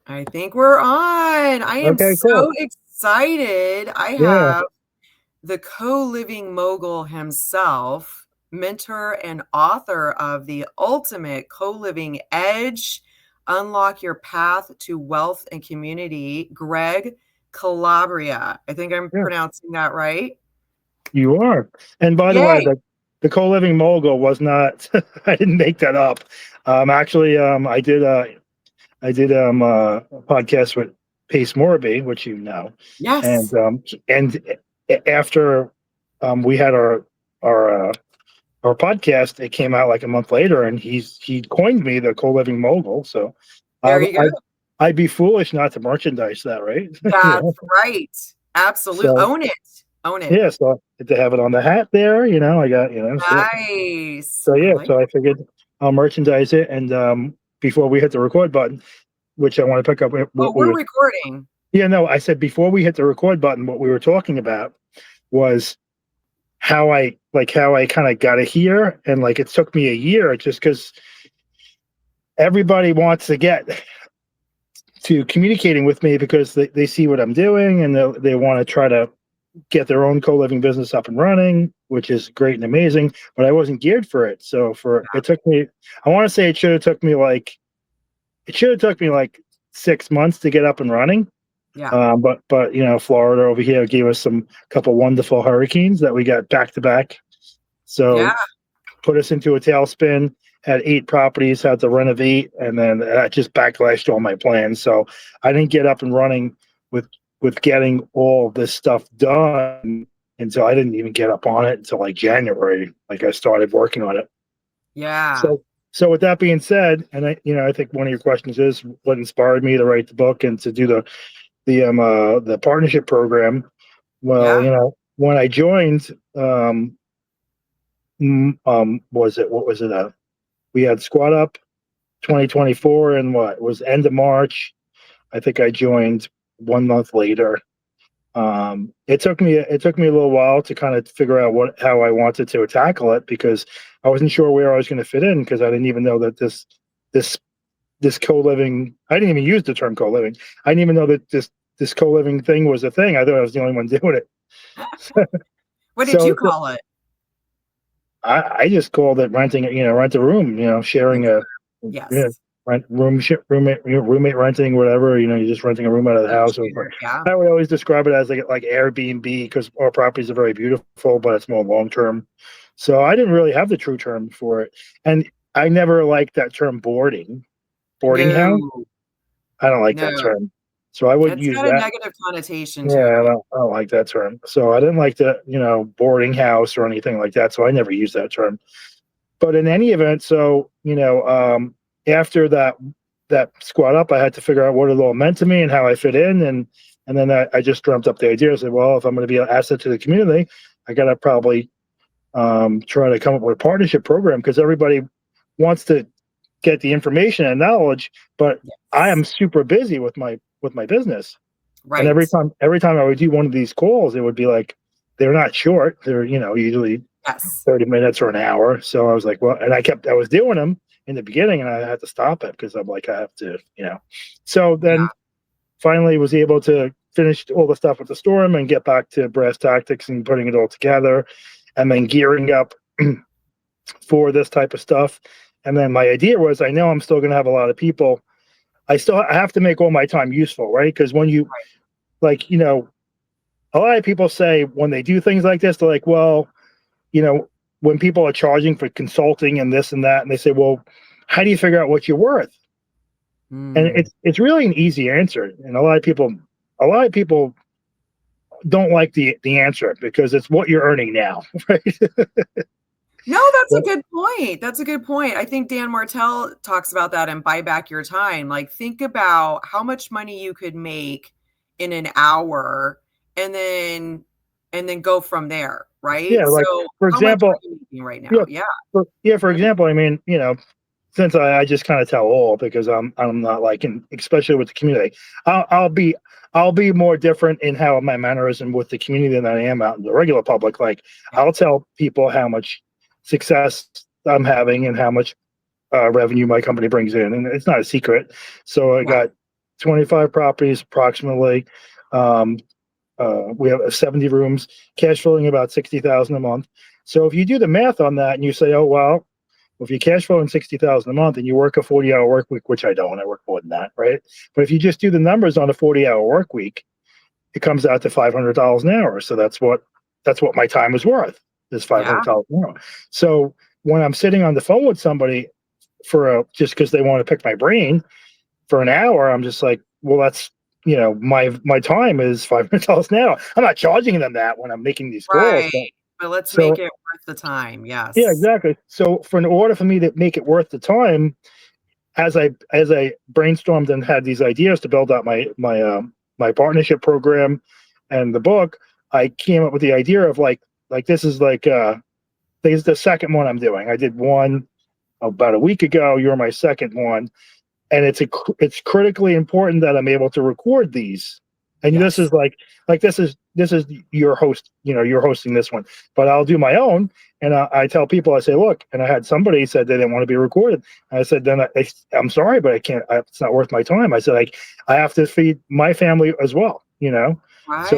I think we're on. I am Okay, so cool. excited. I Yeah, have the co-living mogul himself, mentor and author of the ultimate co-living edge, unlock your path to wealth and community, Greg Calabria. I think I'm yeah, pronouncing that right. you are. And by the way, Yay. the co-living mogul was not. I didn't make that up. Actually, I did a podcast with Pace Morby, which you know, and Yes. after we had our podcast, it came out like a month later, and he coined me the co-living mogul. So There I, you go. I I'd be foolish not to merchandise that, right? You That's know, right. Absolutely. so Own it. Own it. yeah, so to have it on the hat there, I got Nice. so I yeah, like so I it. figured I'll merchandise it, and before we hit the record button, which I want to pick up Oh, what we we're were. recording. Yeah, no, I said before we hit the record button, what we were talking about was how I kind of got it here, and like it took me a year just because everybody wants to get to communicating with me because they see what I'm doing, and they want to try to get their own co-living business up and running, which is great and amazing, but I wasn't geared for it. So it took me, I want to say it should have took me like 6 months to get up and running. Yeah. But Florida over here gave us some couple wonderful hurricanes that we got back to back. Yeah. So put us into a tailspin. Had 8 properties, had to renovate, and then that just backlashed all my plans. So I didn't get up and running with getting all this stuff done until I didn't even get up on it until like January. Like I started working on it. Yeah. So with that being said, and I think one of your questions is what inspired me to write the book and to do the partnership program. Well, Yeah. when I joined, was it what was it? We had Squad Up 2024, and what was end of March. I think I joined 1 month later. It took me a little while to kind of figure out how I wanted to tackle it because I wasn't sure where I was going to fit in because I didn't even know that this this co-living. I didn't even use the term co-living. I didn't even know that this co-living thing was a thing. I thought I was the only one doing it. What did you So call it? I just called it renting. Rent a room. Sharing a Yes. rent room roommate renting, whatever. You're just renting a room out of the So house. cute. Yeah. I would always describe it as like Airbnb because our properties are very beautiful, but it's more long term. So I didn't really have the true term for it, and I never liked that term boarding house. No. I don't like No. that term, so I wouldn't It's use got a that. negative connotation Yeah, to it. I don't like that term. So I didn't like the boarding house or anything like that. So I never used that term. But in any event, so after that squad up, I had to figure out what it all meant to me and how I fit in, and then I just dreamt up the idea. I said, well, if I'm going to be an asset to the community, I got to probably try to come up with a partnership program because everybody wants to get the information and knowledge, but I am Yes. super busy with my business. And Right. every time I would do one of these calls, it would be like they're not short. They're usually Yes. 30 minutes or an hour. So I was like, well, and I was doing them in the beginning and I had to stop it because I'm like, I have to. So Yeah. then finally was able to finish all the stuff with the storm and get back to brass tactics and putting it all together and then gearing up for this type of stuff. And then my idea was, I know I'm still going to have a lot of people. I have to make all my time useful, right? Because when you Right. like, a lot of people say when they do things like this, they're like, well, you know, when people are charging for consulting and this and that, and they say, well, how do you figure out what you're worth? And Mm. it's really an easy answer. And a lot of people don't like the answer because it's what you're earning now, right? No, that's a good point. That's a good point. I think Dan Martell talks about that in Buy Back Your Time. Like, think about how much money you could make in an hour and then go from there, right? Yeah, like So, for how much are example, you making right yeah, now? Yeah. for example, I mean, since I just kind of tell all because I'm not like especially with the community. I'll be more different in how my mannerism with the community than I am out in the regular public. Like Yeah. I'll tell people how much success I'm having and how much revenue my company brings in, and it's not a secret. So I Yeah. got 25 properties approximately. Um, we have 70 rooms, cash flowing about 60,000 a month. So if you do the math on that and you say, oh well, if you cash flow in 60,000 a month and you work a 40-hour work week, which I don't, I work more than that, right? But if you just do the numbers on a 40-hour work week, it comes out to $500 an hour. So that's what my time is worth, is Yeah. $500 an hour. So when I'm sitting on the phone with somebody just because they want to pick my brain for an hour, I'm just like, well, that's my time is $500 an hour. I'm not charging them that when I'm making these calls, Right. but But let's make so it worth the time. yeah, Yes. exactly. So for in order for me to make it worth the time, as I brainstormed and had these ideas to build out my partnership program and the book, I came up with the idea of like this is the second one I'm doing. I did one about a week ago. You're my second one, and it's critically important that I'm able to record these. And this Yes. is this is your host. You're hosting this one, but I'll do my own. And I tell people, I say, look, and I had somebody said they didn't want to be recorded. And I said, then I'm sorry, but I can't. It's not worth my time. I said, I have to feed my family as well. So Right.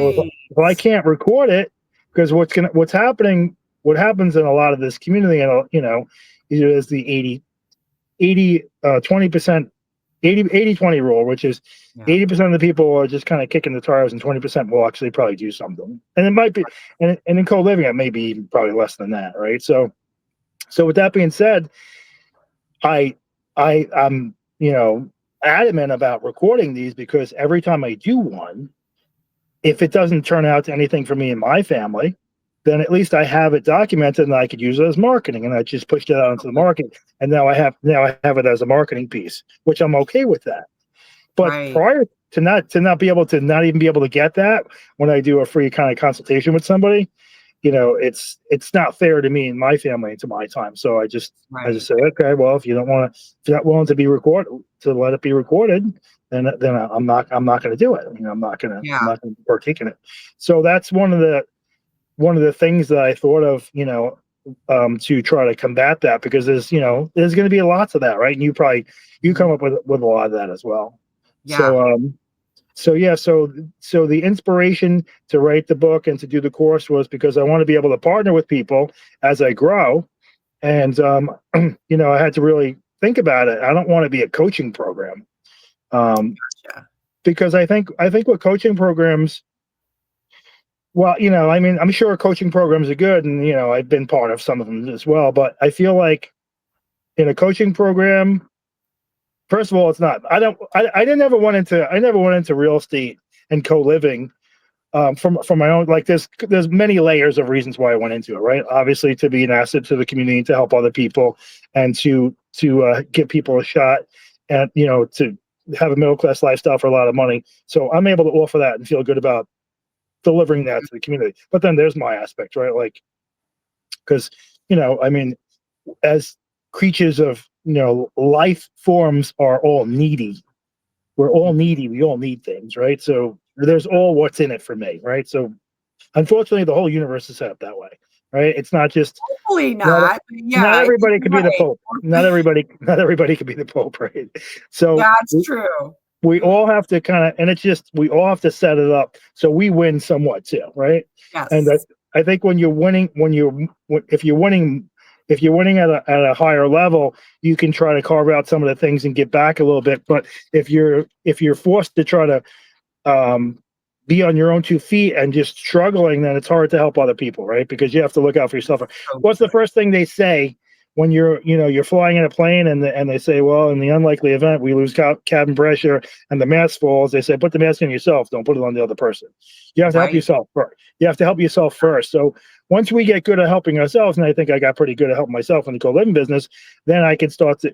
if I can't record it, because what happens in a lot of this community, and is the 20%, 80-20 rule, which is Yeah. 80% of the people are just kind of kicking the tires and 20% will actually probably do something. And it might be, and in co-living, it may be even probably less than that, right? So with that being said, I, I'm, adamant about recording these because every time I do one, if it doesn't turn out to anything for me and my family, then at least I have it documented and I could use it as marketing. And I just pushed it out into the market. And now I have it as a marketing piece, which I'm okay with that. But Right. prior to not be able to not even be able to get that when I do a free kind of consultation with somebody, it's not fair to me and my family and to my time. So I just Right. say, okay, well, if you're not willing to be recorded, to let it be recorded, then I'm not going to do it. I'm Yeah. not going to partake in it. So that's one of the things that I thought of, to try to combat that, because there's going to be lots of that, right? And you come Mhm. up with a lot of that as well. Yeah. So yeah, so the inspiration to write the book and to do the course was because I want to be able to partner with people as I grow, and I had to really think about it. I don't want to be a coaching program, um, Yeah. because I think what coaching programs, well, I mean, I'm sure coaching programs are good, and I've been part of some of them as well, but I feel like in a coaching program, first of all, it's not. I didn't ever went into I never went into real estate and co-living, from my own, like there's many layers of reasons why I went into it, right? Obviously, to be an asset to the community, to help other people, and to give people a shot, and to have a middle class lifestyle for a lot of money. So I'm able to offer that and feel good about delivering that to the community. But then there's my aspect, right? Like, because I mean, as creatures of life forms are all needy. We're all Mhm. needy. We all need things, right? So there's all what's in it for me, right? So unfortunately, the whole universe is set up that way, right? It's not just Hopefully not not, but not yeah, everybody could be the right. pope. Not everybody could be the pope, right? So That's we, true. we all have to kind of, and it's just we all have to set it up so we win somewhat too, right? And Yes. I think when you're winning, if you're winning at a higher level, you can try to carve out some of the things and get back a little bit. But if you're forced to try to um, be on your own 2 feet and just struggling, then it's hard to help other people, right? Because you have to look out for yourself. So What's the true. first thing they say when you're flying in a plane, and they say, well, in the unlikely event we lose cabin pressure and the mask falls, they say, put the mask on yourself, don't put it on the other person. You have to help Right. yourself first. You have to help yourself first. So once we get good at helping ourselves, and I think I got pretty good at helping myself in the co-living business, then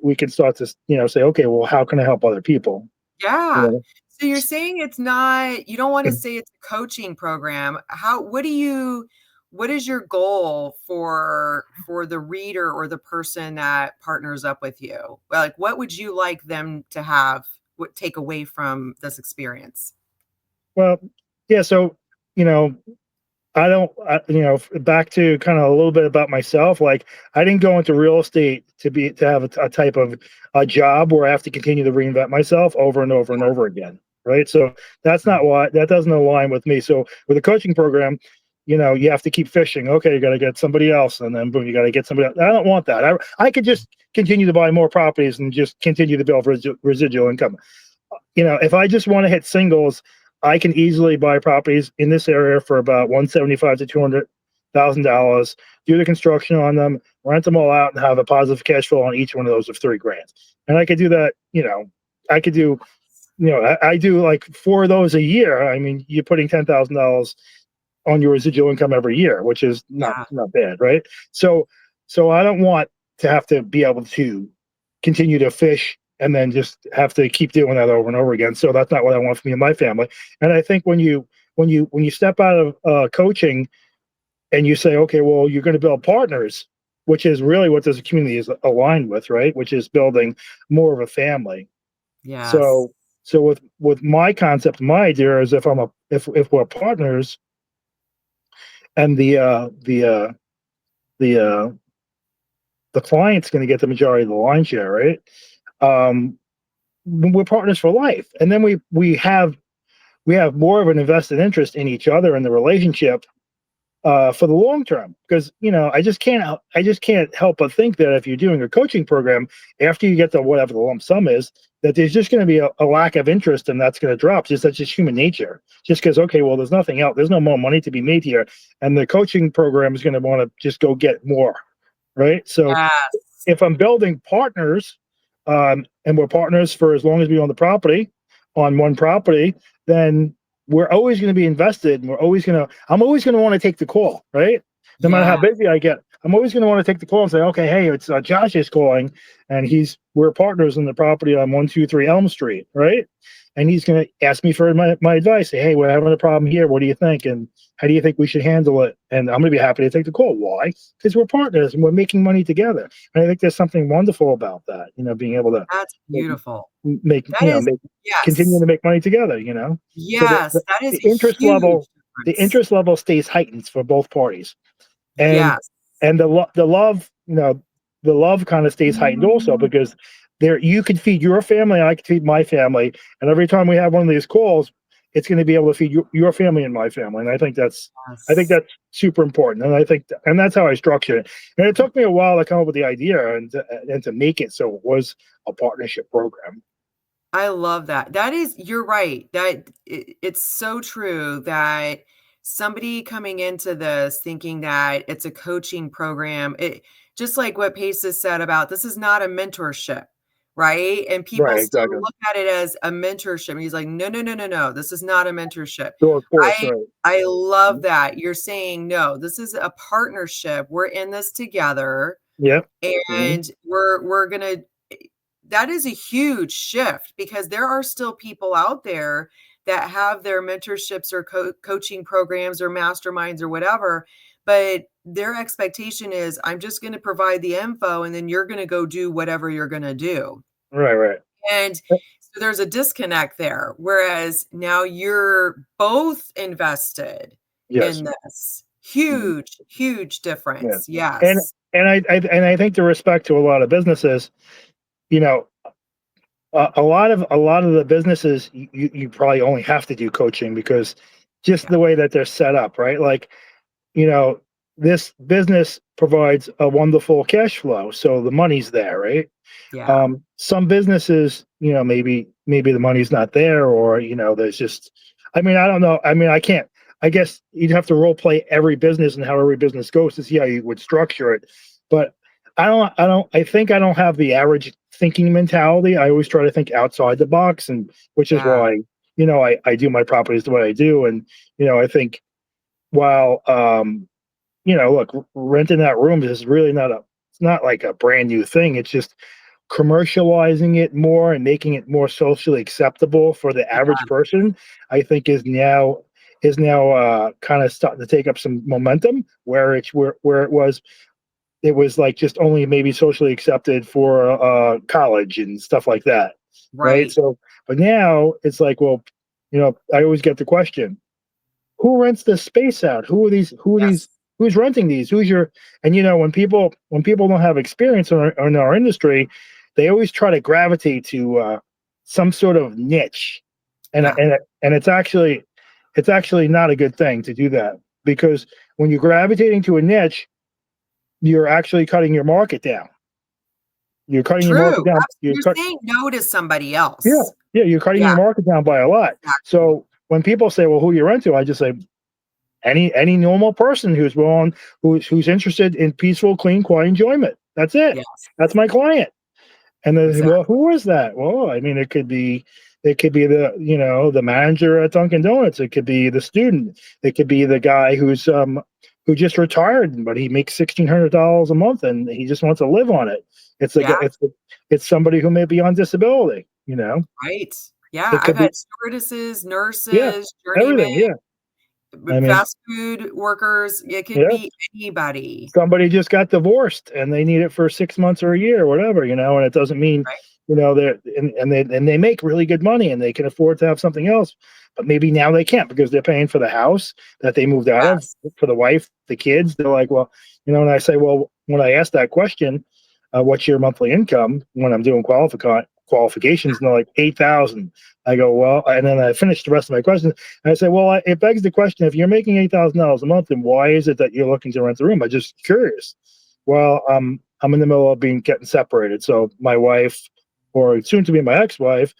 we can start to say, okay, well, how can I help other people? Yeah. You So you're saying it's not, you don't wanna say it's a coaching program. What is your goal for the reader or the person that partners up with you? Like, what would you like them to take away from this experience? Well, yeah. So, you know, I don't, back to kind of a little bit about myself. Like, I didn't go into real estate to have a type of a job where I have to continue to reinvent myself over and over and over again. right? So that's not why that doesn't align with me. So with a coaching program, you have to keep fishing. Okay, you got to get somebody else, and then boom, you got to get somebody else. I don't want that. I could just continue to buy more properties and just continue to build residual income. If I just want to hit singles, I can easily buy properties in this area for about 175 to $200,000, do the construction on them, rent them all out, and have a positive cash flow on each one of those of 3 grand. And I could do that. I could do. I do like 4 of those a year. I mean, you're putting $10,000 on your residual income every year, which is not Yeah. not bad, right? So, I don't want to have to be able to continue to fish and then just have to keep doing that over and over again. So that's not what I want for me and my family. And I think when you step out of coaching and you say, okay, well, you're going to build partners, which is really what this community is aligned with, right? Which is building more of a family. Yes. So, with my concept, my idea is if we're partners and the the client's going to get the majority of the line share, right? Um, we're partners for life, and then we have more of an invested interest in each other and the relationship for the long term. Because I just can't help but think that if you're doing a coaching program, after you get to whatever the lump sum is, that there's just going to be a lack of interest, and that's going to drop. That's just human nature. Just because, okay, well, there's nothing else, there's no more money to be made here, and the coaching program is going to want to just go get more, right? So Yes. if I'm building partners, and we're partners for as long as we own the property on one property, then we're always going to be invested, and I'm always going to want to take the call, right? No matter how Yeah. busy I get, I'm always going to want to take the call and say, okay, hey, it's Josh is calling, and we're partners in the property on 123 Elm Street, right? And he's going to ask me for my advice. Say, hey, we're having a problem here. What do you think? And how do you think we should handle it? And I'm going to be happy to take the call. Why? Because we're partners and we're making money together. And I think there's something wonderful about that. Being able to That's make, beautiful. make That you know is make continuing yes. to make money together. So Yes, that is the a interest huge level the difference. interest level stays heightened for both parties, and Yes. the love, the love kind of stays heightened also, because there you can feed your family, I can feed my family, and every time we have one of these calls, it's going to be able to feed your family and my family. And I think Yes. that's super important, and and that's how I structure it. And it took me a while to come up with the idea and to make it so it was a partnership program. I love that. That is you're right. It's so true that somebody coming into this thinking that it's a coaching program, just like what Pace has said about this is not a mentorship, right? And people Right, still exactly. look at it as a mentorship. And he's like, no, no, no, no, no. This is not a mentorship. So of course, I right. I love that. You're saying, no, this is a partnership. We're in this together. Yep. Mhm. And we're gonna that is a huge shift because there are still people out there that have their mentorships or coaching programs or masterminds or whatever, but their expectation is, "I'm just gonna provide the info, and then you're gonna go do whatever you're gonna do." Right, right. And so there's a disconnect there, whereas now you're both invested Yes. in this. Mhm. Huge, huge Yeah. difference. And Yes. and I think the respect to a lot of businesses, you know, a lot of the businesses you probably only have to do coaching because just Yeah. the way that they're set up, right? Like, you know, this business provides a wonderful cash flow, so the money's there, right? Yeah. Some businesses, maybe the money's not there, or there's just, I mean, I don't know. I mean, I can't. I guess you'd have to role play every business and how every business goes to see how you would structure it. But I think I don't have the average thinking mentality. I always try to think outside the box, and which is Yeah. why I do my properties the way I do. And I think, while look, renting that room is really it's not like a brand new thing. It's just commercializing it more and making it more socially acceptable for the average Yeah. person, I think is now kind of starting to take up some momentum, where it was like just only maybe socially accepted for college and stuff like that, right? Right. So, but now it's like, well, I always get the question, who rents this space out? Yes. Who's renting these? Who's your, and when people don't have experience in our industry, they always try to gravitate to some sort of niche, and Yeah. and it's actually not a good thing to do that, because when you're gravitating to a niche, you're actually cutting your market down. You're cutting your market True. down. You're saying no to somebody Yeah, else. yeah, you're cutting Yeah, your market down by a lot. exactly. So when people say, "Well, who you rent to?" I just say any normal person who's willing, who's interested in peaceful, clean, quiet enjoyment. That's it. Yes, That's my client. And then, exactly. well, who is that? Well, I mean, it could be the, the manager at Dunkin' Donuts. It could be the student. It could be the guy who just retired, but he makes $1,600 a month and he just wants to live on it. It's like Yeah, it's somebody who may be on disability. right. Yeah, It I've could had be, stewardesses, yeah, nurses, journeymen, everything. Yeah, I mean, fast food workers. It could yeah. be anybody, Somebody just got divorced and they need it for 6 months or a year or whatever, and it doesn't mean, right? they're and they make really good money and they can afford to have something else, but maybe now they can't because they're paying for the house that they moved out of, Yes, for the wife, the kids. They're like, well, and I say, well, when I ask that question, what's your monthly income, when I'm doing qualifications, and they're like 8,000. I go, well, and then I finish the rest of my questions. And I say, well, it begs the question: if you're making $8,000 a month, then why is it that you're looking to rent the room? I'm just curious. Well, I'm in the middle of getting separated, so my wife, or soon to be my ex-wife,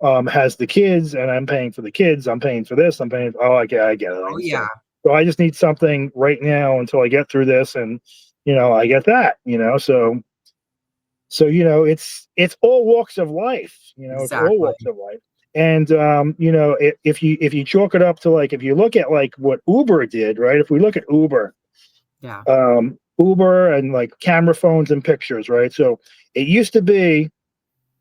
has the kids, and I'm paying for the kids. I'm paying for this. I'm paying. Oh, I get it. I oh, yeah, understand. So I just need something right now until I get through this, and I get that. So it's all walks of life. It's all walks exactly. of life. And if you chalk it up to, like, if you look at like what Uber did, right? If we look at Yeah, Uber and like camera phones and pictures, right? So it used to be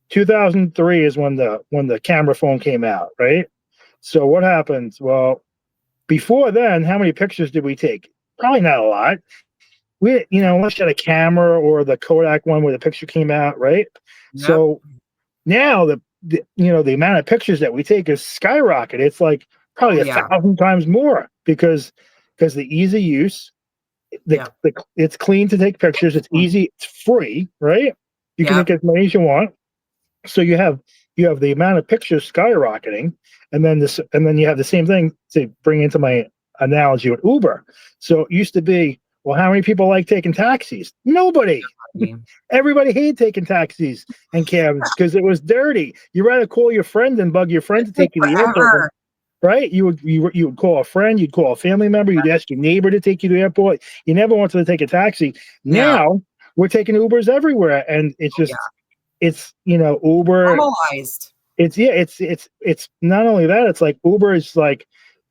2003 is when the camera phone came out, right? So what happens? Well, before then, how many pictures did we take? Probably not a lot. Unless you had a camera or the Kodak one where the picture came out, right? yep. So now the amount of pictures that we take is skyrocketed. It's like Oh, probably a yeah, 1,000 times more, because the easy use, yep, it's clean to take pictures. It's easy. It's free, right? You can take yep, as many as you want. So you have the amount of pictures skyrocketing, and then you have the same thing, to bring into my analogy with Uber. So it used to be, well, how many people like taking taxis? Nobody. definitely. Everybody hated taking taxis and cabs because it was dirty. You rather call your friend and bug your friend It to took take you to the airport, forever. right? You would call a friend, you'd call a family member, you'd ask your neighbor to take you to the airport. You never wanted to take a taxi. No, Now we're taking Ubers everywhere, and it's oh, yeah, just it's Uber. normalized. It's yeah, it's not only that. It's like Uber is like,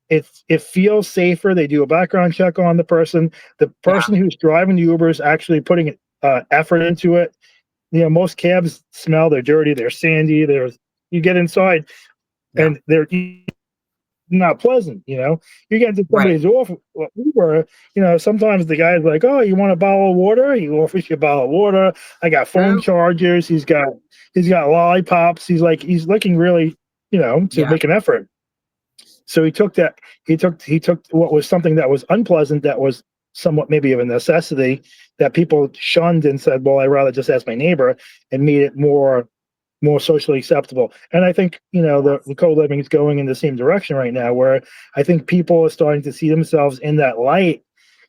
it feels safer. They do a background check on the person. The Yeah, person who's driving the Uber is actually putting effort into it. Most cabs smell. They're dirty. They're sandy. You get inside yeah, and they're not pleasant. You get into right. somebody's off Uber. Sometimes the guy's like, "Oh, you want a bottle of water?" He offers you a bottle of water. I got phone True. chargers. He's got lollipops. He's looking really, to Yeah, make an effort. So he took what was something that was unpleasant, that was somewhat maybe of a necessity, that people shunned, and said, "Well, I'd rather just ask my neighbor," and made it more socially acceptable. And I think, the co-living is going in the same direction right now, where I think people are starting to see themselves in that light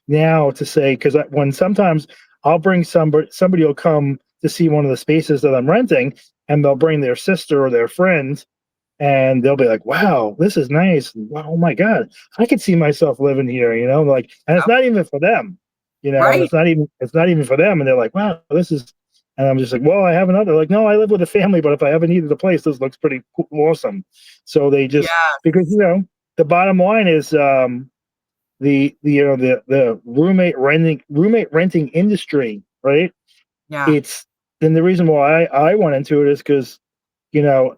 now, to say, because when sometimes I'll bring somebody will come to see one of the spaces that I'm renting, and they'll bring their sister or their friend, and they'll be like, "Wow, this is nice. Wow, oh my God, I could see myself living here." Like, and it's yep, not even for them, and right. it's not even for them, and they're like, "Wow, this is," and I'm just like, "Well, I have another." Like, "No, I live with a family, but if I ever needed a place, this looks pretty awesome." So they just, because Yes. the bottom line is, the roommate renting industry, right? Yeah, It's Then the reason why I went into it is because, you know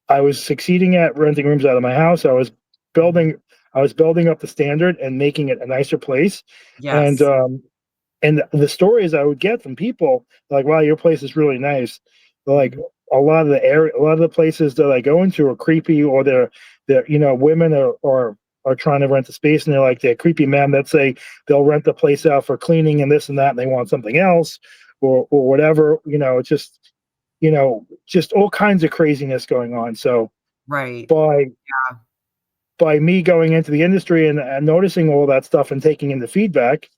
I was succeeding at renting rooms out of my house. mhm, Building I was building up the standard and making it a nicer place. And yes, the stories I would get from people, like, "Wow, your place is really nice." Like, mhm, a lot of the places that I go into are creepy, or they're women are trying to rent a space, and they're creepy men that say they'll rent the place out for cleaning and this and that, and they want something else, or whatever. It's just all kinds of craziness going on. So Right. by Yeah. me going into the industry and noticing all that stuff and taking in the feedback,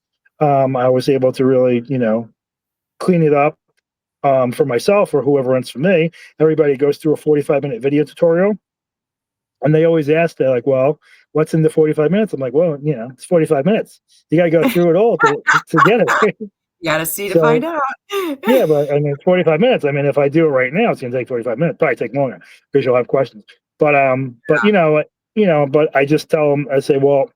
I was able to really, clean it up for myself or whoever runs for me. Everybody goes through a 45-minute video tutorial, and they always ask, they're like, "Well, what's in the 45 minutes?" I'm like, "Well, it's 45 minutes. You got to go through it all to get it." You gotta see to find So out. yeah, but I mean, it's 45 minutes. I mean, if I do it right now, it's gonna take 45 minutes. Probably take longer because you'll have questions. But but I just tell them, I say, well,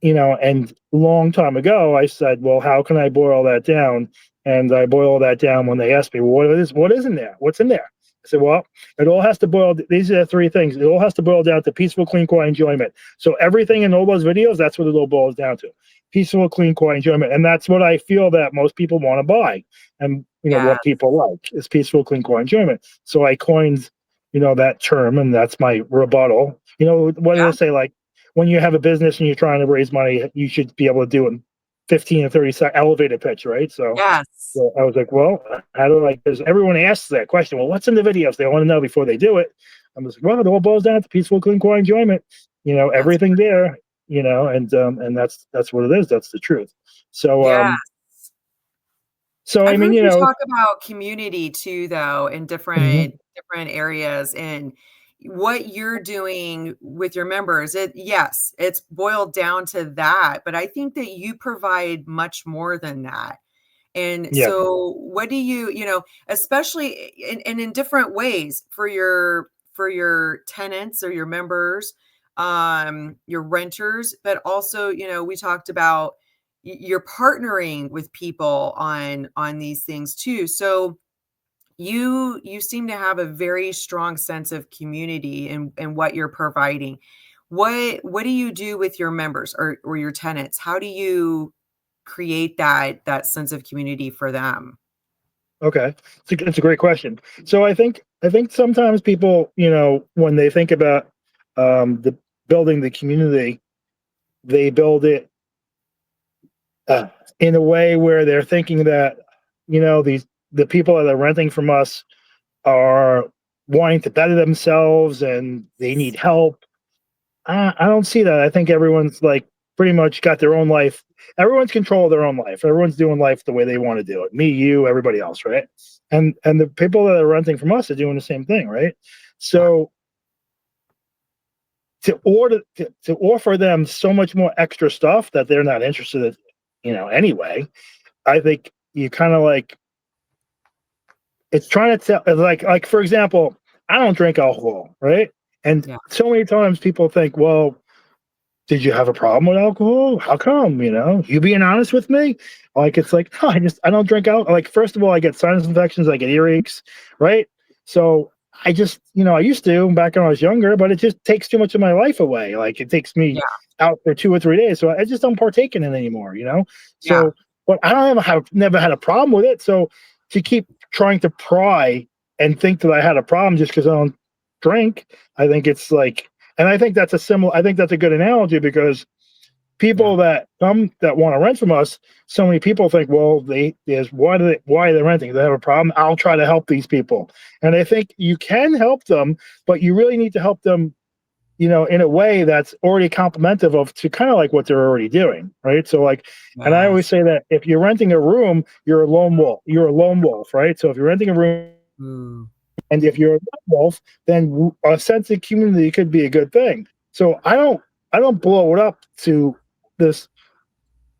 and long time ago, I said, well, how can I boil that down? And I boil that down when they ask me, well, what is in there? What's in there? I said, well, it all has to boil. These are the three things. It all has to boil down to peaceful, clean, quiet enjoyment. So everything in all those videos, that's what it all boils down to: peaceful, clean, quiet enjoyment. And that's what I feel that most people want to buy, and Yeah, what people like is peaceful, clean, quiet enjoyment. So I coined, that term, and that's my rebuttal. What do yeah, they say? Like, when you have a business and you're trying to raise money, you should be able to do a 15 or 30-second elevator pitch, right? So, yes, I was like, well, how do I? Because everyone asks that question. Well, what's in the videos? They want to know before they do it. I'm just like, well, it all boils down to peaceful, clean, quiet enjoyment. that's Everything there. And that's what it is. That's the truth. So, yeah. I I've mean, heard you talk about community too, though, in mhm, different areas, and what you're doing with your members. Yes, it's boiled down to that, but I think that you provide much more than that. And yeah, so what do especially in different ways for your tenants or your members, your renters, but also, we talked about you're partnering with people on these things too. So you seem to have a very strong sense of community in what you're providing. What do you do with your members or your tenants? How do you create that sense of community for them? okay, it's a great question. So I think sometimes people, when they think about the building the community, they build it uh, in a way where they're thinking that the people that are renting from us are wanting to better themselves and they need help. I don't see that. I think everyone's like pretty much got their own life. Everyone's control of their own life. Everyone's doing life the way they want to do it. Me, you, everybody else, right? And the people that are renting from us are doing the same thing, right? Yeah, So to offer them so much more extra stuff that they're not interested in, anyway. I think you kind of like, it's trying to tell, like for example, I don't drink alcohol, right? And yeah, so many times people think, well, did you have a problem with alcohol? How come? You being honest with me? Like, it's like, no, I don't drink alcohol. Like, first of all, I get sinus infections, I get earaches, right? So I just, I used to back when I was younger, but it just takes too much of my life away. Like, it takes me yeah, out for 2 or 3 days. So I just don't partake in it anymore. yeah, So, but I don't ever have never had a problem with it. So to keep trying to pry and think that I had a problem just because I don't drink, I think it's like, and I think that's a good analogy because yeah, people that come that want to rent from us, so many people think, well, why are they renting? They have a problem. I'll try to help these people. And I think you can help them, but you really need to help them, in a way that's already complementive of to kind of like what they're already doing. Right. So like, and I always yes. say that if you're renting a room, you're a lone wolf. You're a lone wolf, right? So if you're renting a room, Mm, and if you're a wolf, then a sense of community could be a good thing. So I don't blow it up to this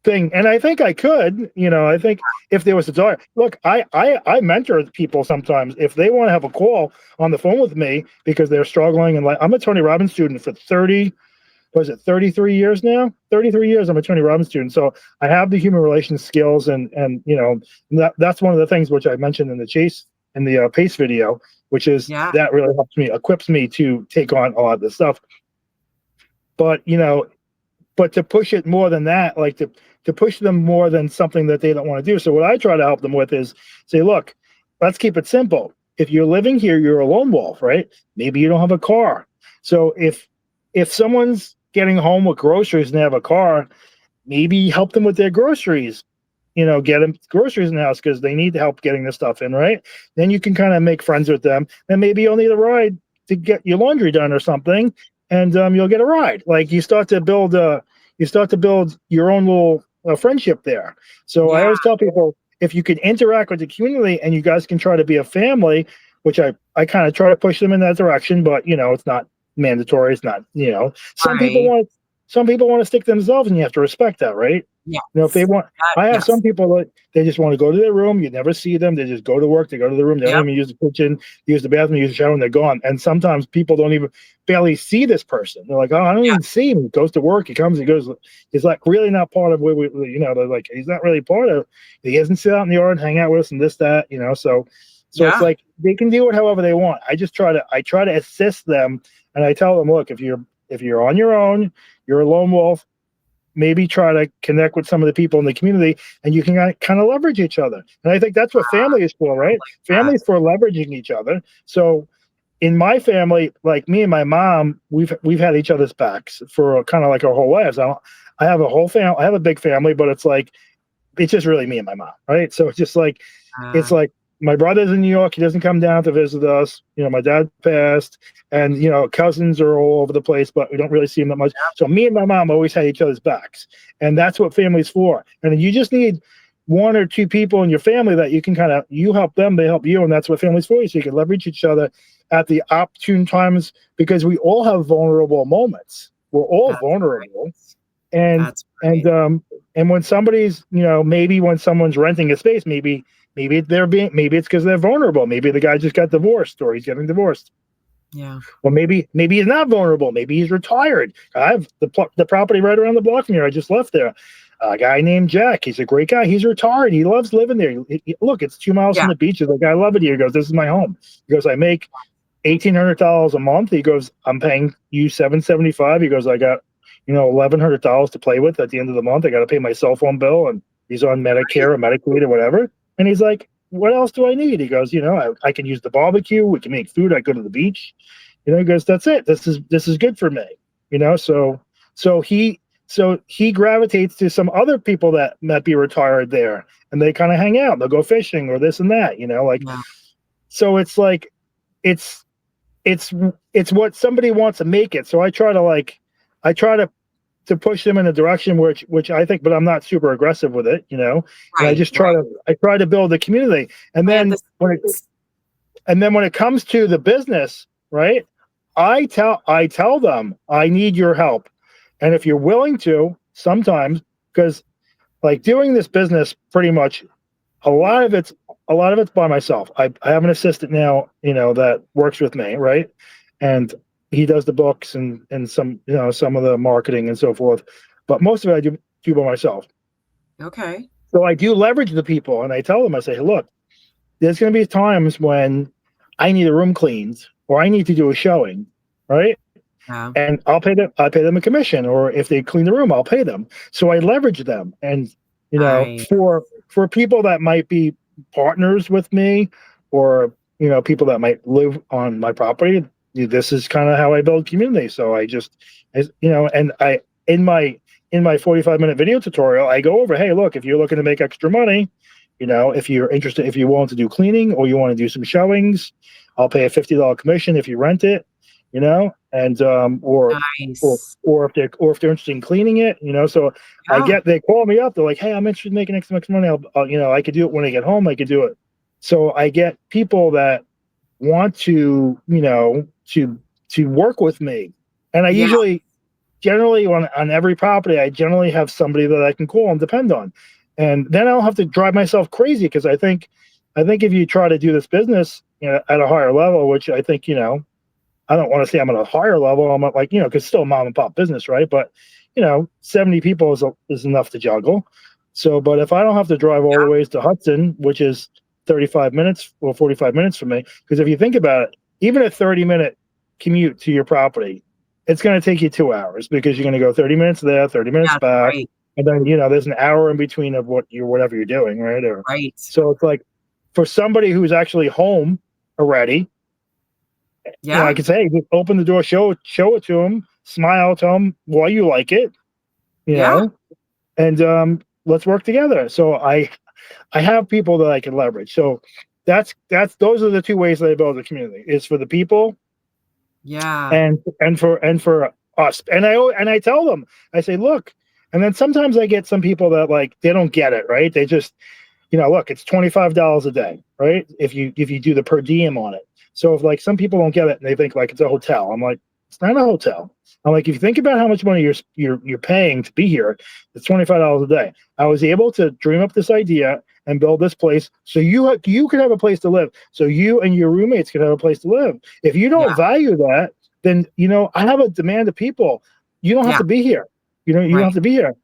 thing, and I think I could. I think if there was a desire. Look, I mentor people sometimes if they want to have a call on the phone with me because they're struggling, and like I'm a Tony Robbins student for 30. Was it 33 years now? 33 years I'm a Tony Robbins student. So I have the human relations skills and that's one of the things which I mentioned in the pace video, which is yeah, that really helps me, equips me to take on a lot of this stuff. But but to push it more than that, like to push them more than something that they don't want to do. So what I try to help them with is say, look, let's keep it simple. If you're living here, you're a lone wolf, right? Maybe you don't have a car. So if someone's getting home with groceries and they have a car, maybe help them with their groceries. Get them groceries in the house because they need help getting this stuff in, right? Then you can kind of make friends with them, and maybe you'll need a ride to get your laundry done or something, and you'll get a ride. Like you start to build your own little friendship there. So I Yeah, always tell people, if you can interact with the community and you guys can try to be a family, which I kind of try to push them in that direction, but it's not mandatory. It's not, right. some people want to stick to themselves, and you have to respect that, right? If they Yes. want, I have some Yes. people that they just want to go to their room. You never see them. They just go to work. They go to the room. They don't Yep. even use the kitchen, use the bathroom, use the shower, and they're gone. And sometimes people don't even barely see this person. They're like, oh, I don't Yeah. even see him. He goes to work. He comes. He goes. He's like really not part of where we. They're like, he's not really part of. He doesn't sit out in the yard and hang out with us and this that. So it's Yeah. like they can do it however they want. I try to assist them, and I tell them, look, if you're on your own, you're a lone wolf, maybe try to connect with some of the people in the community, and you can kind of leverage each other. And I think that's what family is for, right? That. Family is for leveraging each other. So in my family, like me and my mom, we've had each other's backs for kind of like our whole lives. I have a whole family. I have a big family, but it's just really me and my mom, right? So it's Uh, like my brother's in New York. He doesn't come down to visit us. My dad passed, and cousins are all over the place, but we don't really see them that much. So me and my mom always had each other's backs, and that's what family's for. And you just need one or two people in your family that you can you help them, they help you, and that's what family's for. So you can leverage each other at the opportune times, because we all have vulnerable moments. We're all that's right. vulnerable, and That's and right. um and when somebody's maybe when someone's renting a space, maybe it's because they're vulnerable. Maybe the guy just got divorced, or he's getting divorced. Yeah. Or maybe he's not vulnerable. Maybe he's retired. I have the property right around the block from here. I just left there. A guy named Jack. He's a great guy. He's retired. He loves living there. Look, it's 2 miles Yeah. from the beach. He's like, I love it here. He goes, this is my home. He goes, I make $1,800 a month. He goes, I'm paying you $775. He goes, I got $1,100 to play with at the end of the month. I got to pay my cell phone bill, and he's on Medicare or Medicaid or whatever. And he's like, what else do I need? He goes, I can use the barbecue. We can make food. I go to the beach. He goes, that's it. This is good for me. So so he so he gravitates to some other people that might be retired there, and they kind of hang out. They'll go fishing or this and that. Yeah. So it's like it's it's it's what somebody wants to make it. So I try to push them in a direction which I think, but I'm not super aggressive with it. And I Right. just Right. try to build a community. And Plant the then seeds. when it comes to the business, right? I tell them I need your help, and if you're willing to, sometimes, because like doing this business, pretty much a lot of it's by myself. I have an assistant now, that works with me, right? And he does the books and some of the marketing and so forth. But most of it I do by myself. Okay. So I do leverage the people, and I tell them, I say, hey, look, there's going to be times when I need a room cleaned or I need to do a showing, right? Yeah. And I'll pay them a commission, or if they clean the room, I'll pay them. So I leverage them. And Nice. for people that might be partners with me, or people that might live on my property, this is kind of how I build community. So and I in my 45-minute video tutorial, I go over, hey, look, if you're looking to make extra money, if you're interested, if you want to do cleaning or you want to do some showings, I'll pay a $50 commission if you rent it, and Nice. if they're interested in cleaning it, So Yeah. they call me up. They're like, hey, I'm interested in making extra money. I could do it when I get home. I could do it. So I get people that want to work with me, and I Yeah. usually generally on every property, I generally have somebody that I can call and depend on. And then I don't have to drive myself crazy, because I think if you try to do this business, at a higher level, which I think, I don't want to say I'm at a higher level. I'm at because still a mom and pop business, right? But 70 people is enough to juggle. So, but if I don't have to drive all the ways to Hudson, which is 35 minutes or 45 minutes from me, because if you think about it, even a 30-minute commute to your property, it's going to take you 2 hours, because you're going to go 30 minutes there, 30 minutes That's back. right. And then, there's an hour in between of whatever you're doing, right? Right. So it's like, for somebody who's actually home already, I Yeah. could say, just open the door, show it to them, smile, tell them why you like it, you Yeah. know, and let's work together. So I have people that I can leverage. So those are the two ways that I build a community. Is for the people, Yeah. and for us. And I tell them, I say, look, and then sometimes I get some people that like they don't get it, right? They just, look, it's $25 a day, right? If you do the per diem on it. So if like some people don't get it and they think like it's a hotel, I'm like, it's not a hotel. I'm like, if you think about how much money you're paying to be here, it's $25 a day. I was able to dream up this idea and build this place so you could have a place to live, so you and your roommates could have a place to live. If you Yeah. don't value that, then I have a demand of people. You don't have Yeah. to be here. You don't have Right. to be here.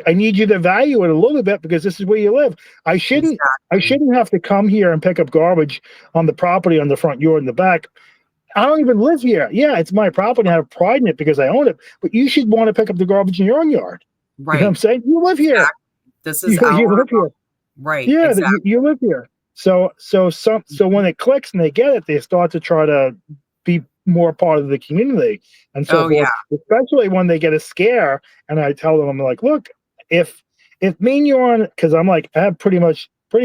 I need you to value it a little bit because this is where you live. I shouldn't I Exactly. shouldn't have to come here and pick up garbage on the property on the front yard in the back. I don't even live here. Yeah, it's my property. I have pride in it because I own it. But you should want to pick up the garbage in your own yard. You know what I'm Right. saying? You live here. Exactly. This is You our live here. right. Yeah, Exactly. you live here. So when it clicks and they get it, they start to try to be more part of the community and so Oh, yeah. forth. Especially when they get a scare, and I tell them, I'm like, look, if me and you are on, because I'm like, I have pretty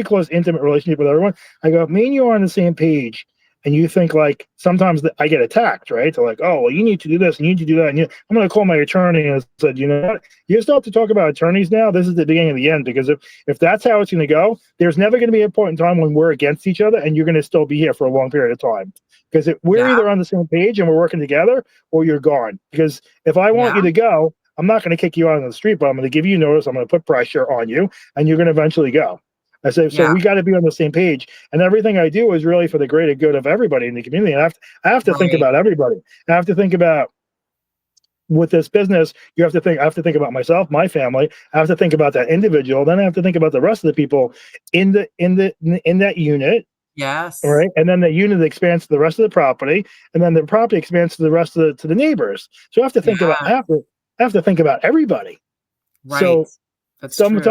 close intimate relationship with everyone. I go, if me and you are on the same page, and you think like sometimes that I get attacked, right? They're like, oh, well, you need to do this, and you need to do that, and I'm going to call my attorney and said, you know what? You start to talk about attorneys now. This is the beginning of the end because if that's how it's going to go, there's never going to be a point in time when we're against each other, and you're going to still be here for a long period of time. Because we're Yeah. either on the same page and we're working together, or you're gone. Because if I want Yeah. you to go, I'm not going to kick you out on the street, but I'm going to give you notice. I'm going to put pressure on you, and you're going to eventually go. I say, so Yeah. we got to be on the same page, and everything I do is really for the greater good of everybody in the community. And I have to think Right. about everybody. I have to think about with this business. I have to think about myself, my family. I have to think about that individual. Then I have to think about the rest of the people in that unit, Yes. right? And then the unit expands to the rest of the property, and then the property expands to the rest of the neighbors. So I have to Yeah. think about I have to think about everybody. Right. So That's true.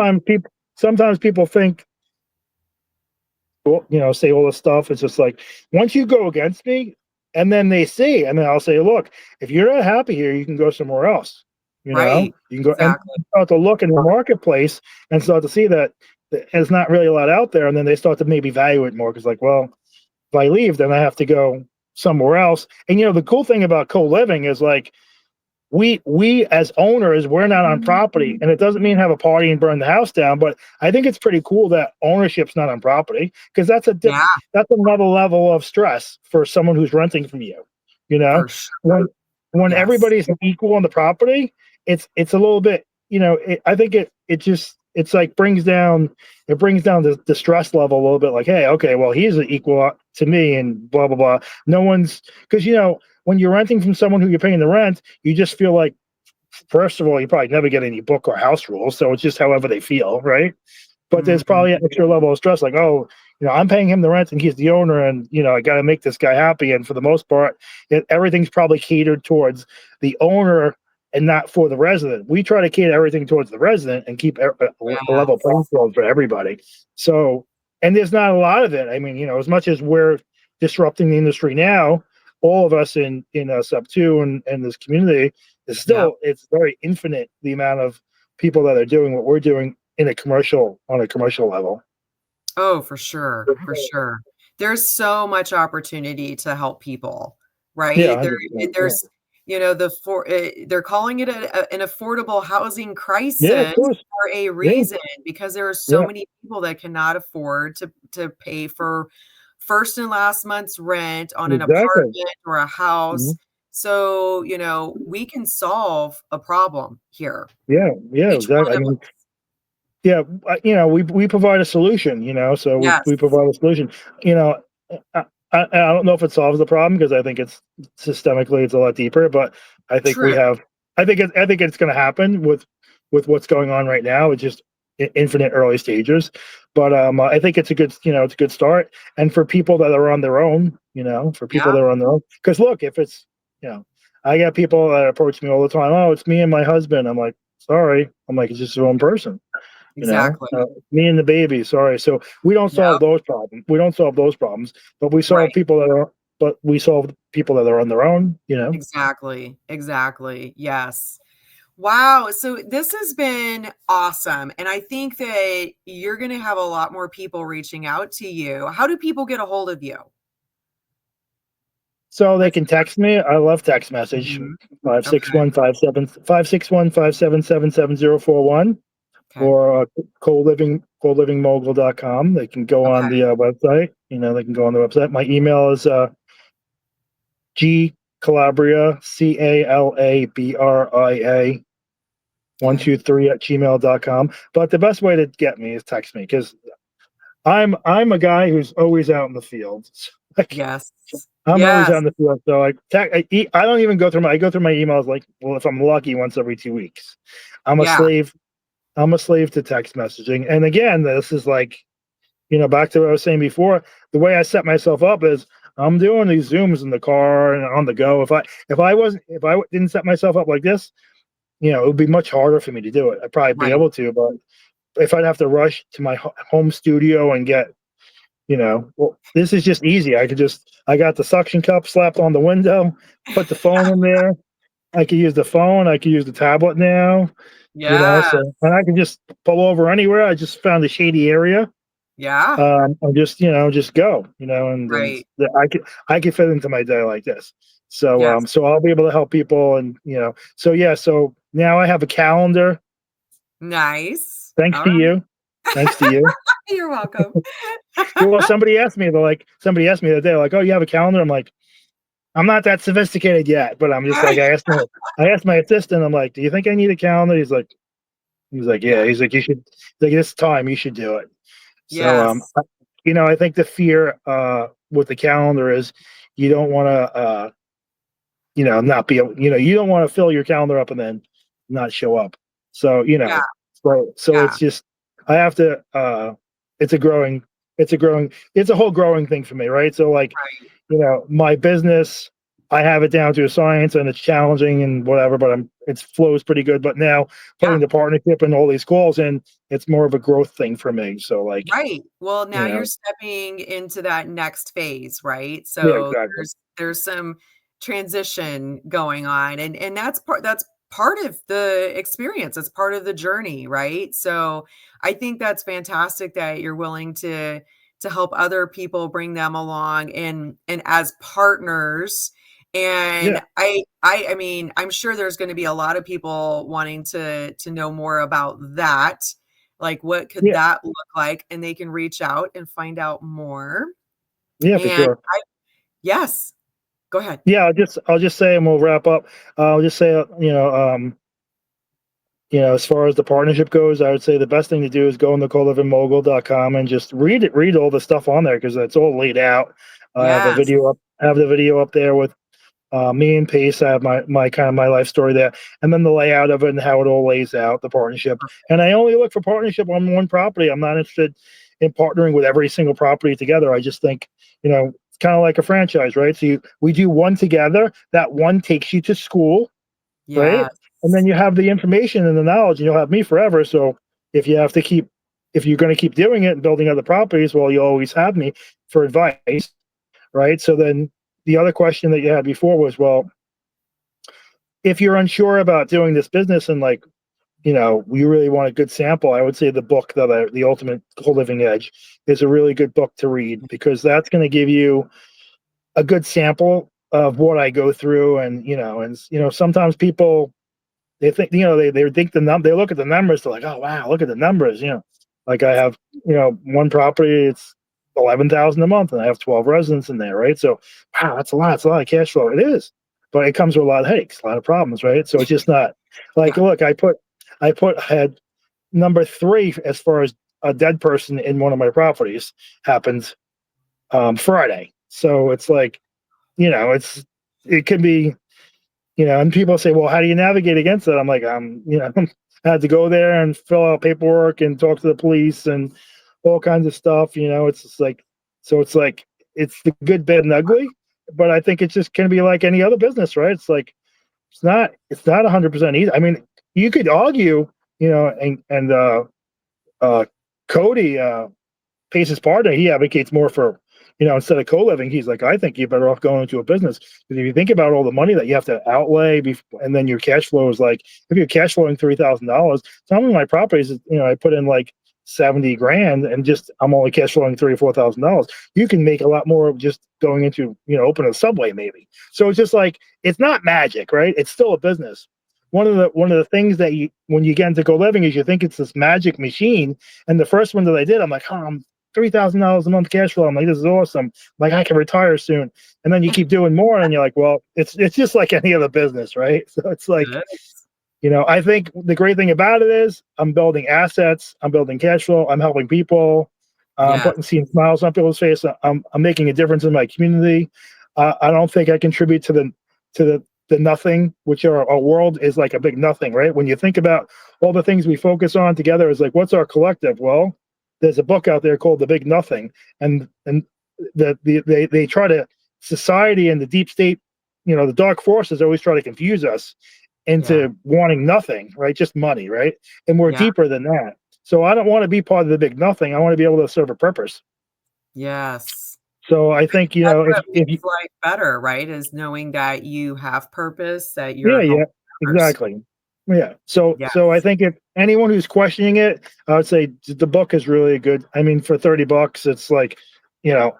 sometimes people think, well, say all this stuff. It's just like once you go against me, and then they see, and then I'll say, look, if you're not happy here, you can go somewhere else. Right. You can go and Exactly. start to look in the marketplace and start to see that there's not really a lot out there, and then they start to maybe value it more because, like, well, if I leave, then I have to go somewhere else. And the cool thing about co-living is like we as owners, we're not on property, and it doesn't mean have a party and burn the house down, but I think it's pretty cool that ownership's not on property because Yeah. that's another level of stress for someone who's renting from you. you know For sure. when when Yes. everybody's equal on the property, it's a little bit, I think it's like brings down the stress level a little bit, like, hey, okay, well, he's an equal to me and blah blah blah. No one's because when you're renting from someone who you're paying the rent, you just feel like, first of all, you probably never get any book or house rules, so it's just however they feel, right? But there's Mhm. probably an extra level of stress, like, oh, I'm paying him the rent and he's the owner, and I got to make this guy happy. And for the most part, everything's probably catered towards the owner and not for the resident. We try to cater everything towards the resident and keep a level Yes. playing field for everybody. So, and there's not a lot of it. I mean, as much as we're disrupting the industry now, all of us in sub two and this community is Yep. still, it's very infinite the amount of people that are doing what we're doing on a commercial level. Oh, for sure, for sure. There's so much opportunity to help people, Yeah, right? 100%. Yeah. There's, they're calling it an affordable housing Yeah, of crisis course. for a Yeah. reason, because there are so Yeah. many people that cannot afford to pay for first and last month's rent on an Exactly. apartment or a house. Mhm. So, we can solve a problem here, Yeah. Yeah. each one Exactly. I of mean, us. yeah, we provide a solution, so we Yes, provide a solution. You know, I don't know if it solves the problem because I think it's systemically it's a lot deeper, but I think we true. have. I think it's going to happen with what's going on right now. It's just infinite early stages, but I think it's a good start. And for people that are on their own, for people Yeah, that are on their own, because look, if it's you know, I got people that approach me all the time. Oh, it's me and my husband. I'm like, sorry. I'm like, it's just one person. exactly. Me and the baby. Sorry. So we don't solve Yep, those problems. We don't solve those problems, but right. we solve people that are on their own. Exactly, exactly, yes. Wow, so this has been awesome, and I think that you're gonna have a lot more people reaching out to you. How do people get a hold of you? So they That's can text me. I love text message. mhm. Five six Okay, one 561 577 7041 okay, or colivingmogul.com. They can go on okay, the website. They can go on the website. My email is G Calabria, Calabria, okay. 123 at gmail.com. But the best way to get me is text me because I'm a guy who's always out in the field. Like Yes. I'm always out Yes. in the field. So I don't even go through I go through my emails like, well, if I'm lucky, once every 2 weeks. I'm a Yeah, slave. I'm a slave to text messaging. And again, this is like, back to what I was saying before. The way I set myself up is I'm doing these zooms in the car and on the go. If I didn't set myself up like this, it would be much harder for me to do it. I'd probably be right, able to, but if I'd have to rush to my home studio and get, well, this is just easy. I got the suction cup slapped on the window, put the phone in there. I could use the phone. I could use the tablet now, yes, and I can just pull over anywhere. I just found a shady area. yeah, And just go, and then right, I could fit into my day like this. So, yes, so I'll be able to help people, and so yeah. So now I have a calendar. nice. Thanks All to right. you. Thanks to you. You're welcome. Well, somebody asked me the other day, like, "Oh, you have a calendar?" I'm like, "I'm not that sophisticated yet," but I'm just like, I asked my assistant, I'm like, "Do you think I need a calendar?" He's like, Yeah, "Yeah." He's like, "You should." Like, this time you should do it. So, yes, I think the fear with the calendar is you don't want to, not be able, you don't want to fill your calendar up and then not show up. So, yeah, so yeah, it's just, I have to, it's a growing, it's a whole growing thing for me, right? So, like, right, my business, I have it down to a science and it's challenging and whatever, but it flows pretty good. But now yeah. putting the partnership and all these calls in, it's more of a growth thing for me. So, like, Right. Well, you now you're know, stepping into that next phase, right? yeah, So exactly. there's some transition going on and that's part of the experience. It's part of the journey, right? So I think that's fantastic that you're willing to help other people bring them along and as partners. Yeah. And I mean, I'm sure there's going to be a lot of people wanting to know more about that, like, what could Yeah. that look like? And they can reach out and find out more. Yeah, for And sure. yes, go ahead. Yeah, I'll just say, and we'll wrap up. I'll just say, as far as the partnership goes, I would say the best thing to do is go on the colivingmogul.com and just read all the stuff on there because it's all laid out. I have a Yes. video up. I have the video up there with me and Pace. I have my kind of my life story there, and then the layout of it and how it all lays out the partnership. And I only look for partnership on one property. I'm not interested in partnering with every single property together. I just think it's kind of like a franchise, right? So we do one together. That one takes you to school, right? And then Yes. you have the information and the knowledge, and you'll have me forever. So if you have to keep, if you're going to keep doing it and building other properties, well, you always have me for advice, right? So then the other question that you had before was, well, if you're unsure about doing this business and like, we really want a good sample, I would say the Ultimate Co-Living Edge is a really good book to read because that's going to give you a good sample of what I go through. And, sometimes people, they think, they think they look at the numbers, they're like, oh, wow, look at the numbers, like I have, one property, it's 11,000 a month and I have 12 residents in there, right? So, wow, that's a lot of cash flow. It is, but it comes with a lot of headaches, a lot of problems, right? So it's just not like, Yeah. look, I had number three as far as a dead person in one of my properties happened Friday. So it's like, it can be, and people say, well, how do you navigate against it? I'm like, I had to go there and fill out paperwork and talk to the police and all kinds of stuff. It's just like, so it's the good, bad, and ugly. But I think it's just going to be like any other business, right? It's like, it's not 100% easy. I mean, you could argue, and Cody, Pace's partner, he advocates more for, instead of co-living, he's like, I think you're better off going into a business. Because if you think about all the money that you have to outlay and then your cash flow is like, if you're cash flowing $3,000, some of my properties, I put in like 70 grand and just I'm only cash flowing $34,000. You can make a lot more of just going into, open a Subway maybe. So it's just like it's not magic, right? It's still a business. One of the things that you when you get into co-living is you think it's this magic machine. And the first one that I did, I'm like, oh, I'm $3,000 a month cash flow. I'm like, this is awesome. Like I can retire soon. And then you keep doing more, and you're like, well, it's just like any other business, right? So it's like, Good. I think the great thing about it is I'm building assets, I'm building cash flow, I'm helping people, Yes. seeing smiles on people's face. I'm making a difference in my community. I don't think I contribute to the nothing, which our world is like a big nothing, right? When you think about all the things we focus on together, is like, what's our collective? Well, there's a book out there called The Big Nothing, and they try to society and the deep state, the dark forces always try to confuse us Yeah. into wanting nothing, right? Just money, right? And we're Yeah. deeper than that. So I don't want to be part of the big nothing. I want to be able to serve a purpose. Yes. So I think, That's what if makes you, life better, right? Is knowing that you have purpose, that you're yeah, yeah, helping others. exactly. Yeah. So I Yes. think if anyone who's questioning it, I would say the book is really good. I mean, for $30, it's like, you know,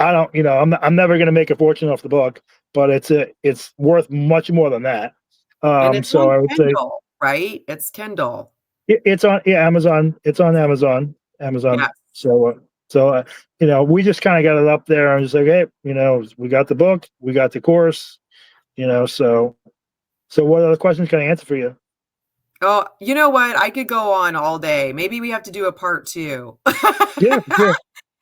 I don't, I'm never going to make a fortune off the book, but it's worth much more than that. And it's So on I would say Kindle, right? It's Kindle. it's on, yeah, Amazon. It's on Amazon. Yes. So we just kind of got it up there and just like, hey, we got the book, we got the course, so what other questions can I answer for you? Oh, you know what? I could go on all day. Maybe we have to do a part two. Yeah, for sure.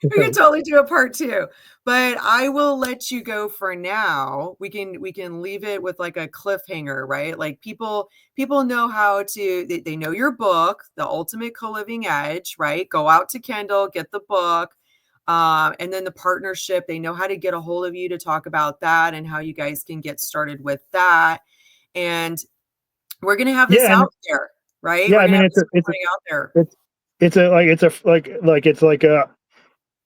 We can totally do a part two, but I will let you go for now. We can leave it with like a cliffhanger, right? Like people know how to they know your book, The Ultimate Co-Living Edge, right? Go out to Kindle, get the book. And then the partnership, they know how to get a hold of you to talk about that and how you guys can get started with that. And we're gonna have this Yeah, and out there, right? yeah, We're I gonna mean have this recording out there. it's it's a like it's a like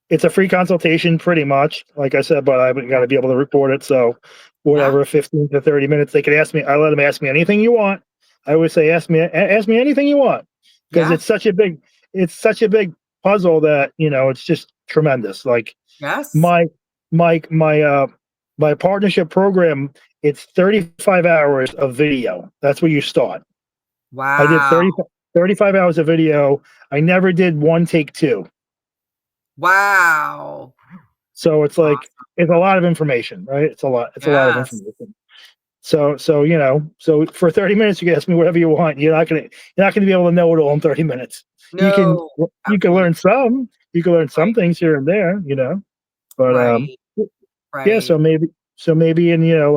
it's a free consultation pretty much, like I said, but I've got to be able to report it. So Yeah, whatever, 15 to 30 minutes, they can ask me. I let them ask me anything you want. I always say, ask me anything you want, because yeah, it's such a big puzzle that, it's just tremendous. Like yes. my, my partnership program, it's 35 hours of video. That's where you start. I did Wow. 35 hours of video. I never did one take two. Wow. So it's like Awesome. it's a lot of information, right? It's a lot of Yes. information. So for 30 minutes you can ask me whatever you want. You're not gonna be able to know it all in 30 minutes. You can No, you can absolutely learn some. You can learn some right, things here and there. But right, yeah, so right. maybe and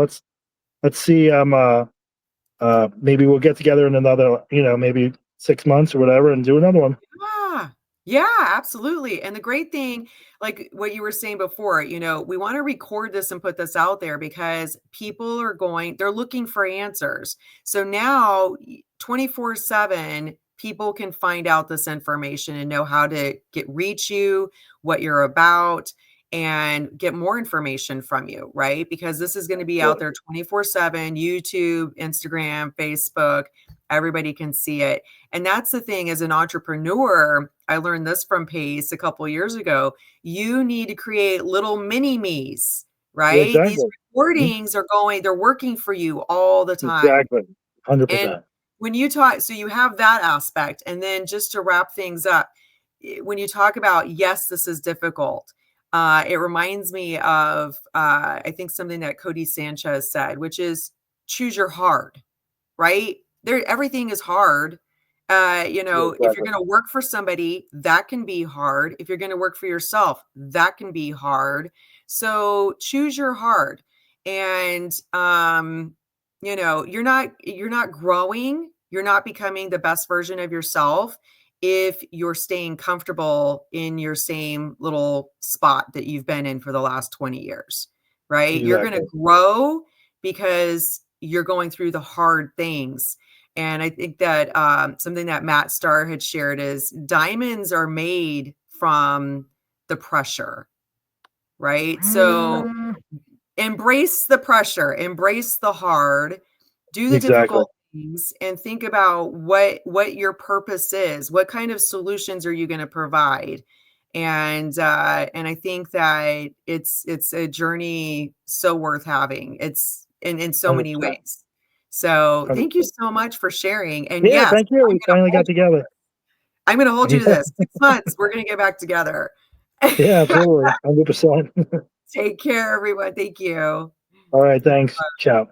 let's see maybe we'll get together in another, maybe 6 months or whatever and do another one. Yeah. Yeah, absolutely. And the great thing, like what you were saying before, we want to record this and put this out there because people they're looking for answers. So now 24/7, people can find out this information and know how to reach you, what you're about, and get more information from you, right? Because this is going to be out there 24/7, YouTube, Instagram, Facebook, everybody can see it. And that's the thing as an entrepreneur, I learned this from Pace a couple years ago. You need to create little mini me's, Yeah, right? These exactly. Mhm. recordings they're working for you all the time. Exactly. And 100%. when you talk, so you have that aspect. And then just to wrap things up, when you talk about, yes, this is difficult, it reminds me of, I think something that Cody Sanchez said, which is choose your hard, right? Everything is hard. Yeah, If you're exactly. going to work for somebody, that can be hard. If you're going to work for yourself, that can be hard. So choose your hard. And you're not growing, you're not becoming the best version of yourself if you're staying comfortable in your same little spot that you've been in for the last 20 years, right? You're going to Exactly. grow because you're going through the hard things. And I think that something that Matt Starr had shared is diamonds are made from the pressure, right? So embrace the pressure, embrace the hard, do the Exactly. difficult things and think about what your purpose is. What kind of solutions are you gonna provide? And I think that it's a journey so worth having. It's in so many 100%, ways. So, thank you 100%. so much for sharing, and Yeah, yes, thank you. We finally got together. I'm gonna hold you to Yeah, this. 6 months, we're gonna get back together. yeah, absolutely, 100%. Take care, everyone. Thank you. All right, thanks. Ciao.